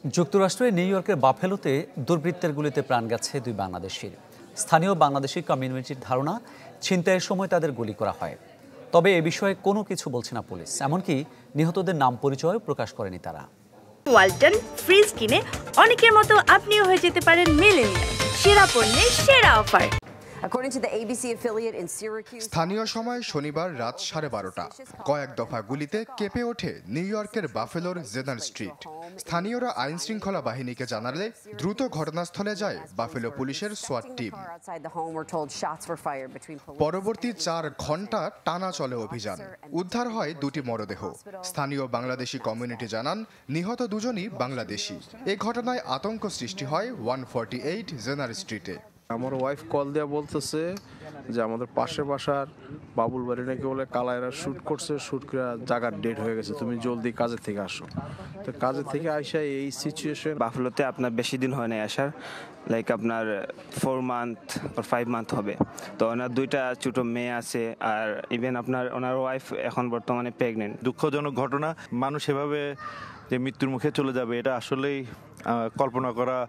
যুক্তরাষ্ট্রের নিউ ইয়র্কের বাফেলোতে দুর্বৃত্তের গুলিতে প্রাণ গেছে দুই বাংলাদেশির। স্থানীয় বাংলাদেশি কমিউনিটির ধারণা, ছিনতাইয়ের সময় তাদের গুলি করা হয়। তবে এ বিষয়ে কোনো কিছু বলছে না পুলিশ, এমনকি নিহতদের নাম পরিচয় প্রকাশ করেনি তারা। ওয়ালটন ফ্রিজ কিনে অনেকের মতো আপনিও হয়ে যেতে পারেন মিলেনিয়াল। সেরা পণ্যের সেরা অফার। স্থানীয় সময় শনিবার রাত 12:30 কয়েক দফা গুলিতে কেঁপে ওঠে নিউ ইয়র্কের বাফেলোর জেনার স্ট্রিট। স্থানীয়রা আইন শৃঙ্খলা বাহিনীকে জানালে দ্রুত ঘটনাস্থলে যায় বাফেলো পুলিশের সোয়াট টিম। পরবর্তী 4 ঘন্টা টানা চলে অভিযান। উদ্ধার হয় 2টি মরদেহ। স্থানীয় বাংলাদেশি কমিউনিটি জানান, নিহত দুজনই বাংলাদেশি। এই ঘটনায় আতঙ্ক সৃষ্টি হয় 148 জেনার স্ট্রিটে। আমার ওয়াইফ কল দেওয়া বলতেছে যে আমাদের পাশে বাসার বাবুল বাড়ি নাকি বলে কালাইরা শুট করছে, শুট করে জায়গার ডেট হয়ে গেছে, তুমি জলদি কাজের থেকে আসো। তো কাজের থেকে আইসা এই সিচুয়েশন। বাফেলোতে আপনার বেশি দিন হয় না আসার, লাইক আপনার 4 মান্থ or 5 মান্থ হবে। তো ওনার 2টা ছোট মেয়ে আছে, আর ইভেন ওনার ওয়াইফ এখন বর্তমানে প্রেগনেন্ট। দুঃখজনক ঘটনা। মানুষ এভাবে যে মৃত্যুর মুখে চলে যাবে, এটা আসলেই কল্পনা করা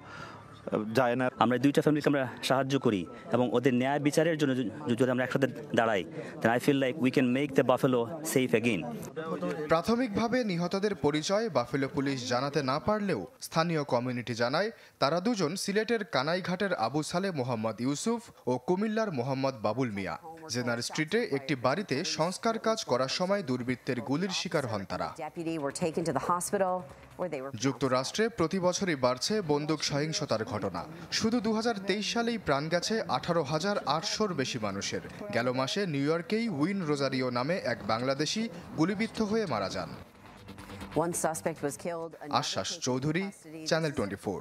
যায় না। আমরা 2টা ফ্যামিলিকে আমরা সাহায্য করি এবং ওদের ন্যায় বিচারের জন্য যদি আমরা একসাথে দাঁড়াই, then I feel like we can make the Buffalo safe again. প্রাথমিকভাবে নিহতদের পরিচয় বাফেলো পুলিশ জানাতে না পারলেও স্থানীয় কমিউনিটি জানায় তারা দুজন সিলেটের কানাইঘাটের আবু সালে মোহাম্মদ ইউসুফ ও কুমিল্লার মোহাম্মদ বাবুল মিয়া। জেনার স্ট্রিটে একটি বাড়িতে সংস্কার কাজ করার সময় দুর্বৃত্তের গুলির শিকার হন তারা। যুক্তরাষ্ট্রে প্রতি বছরই বাড়ছে বন্দুক সহিংসতার ঘটনা। শুধু 2023 সালেই প্রাণ গেছে 18,800-র বেশি মানুষের। গেল মাসে নিউ ইয়র্কেই উইন রোজারিও নামে এক বাংলাদেশি গুলিবিদ্ধ হয়ে মারা যান। আশ্বাস চৌধুরী, চ্যানেল 24।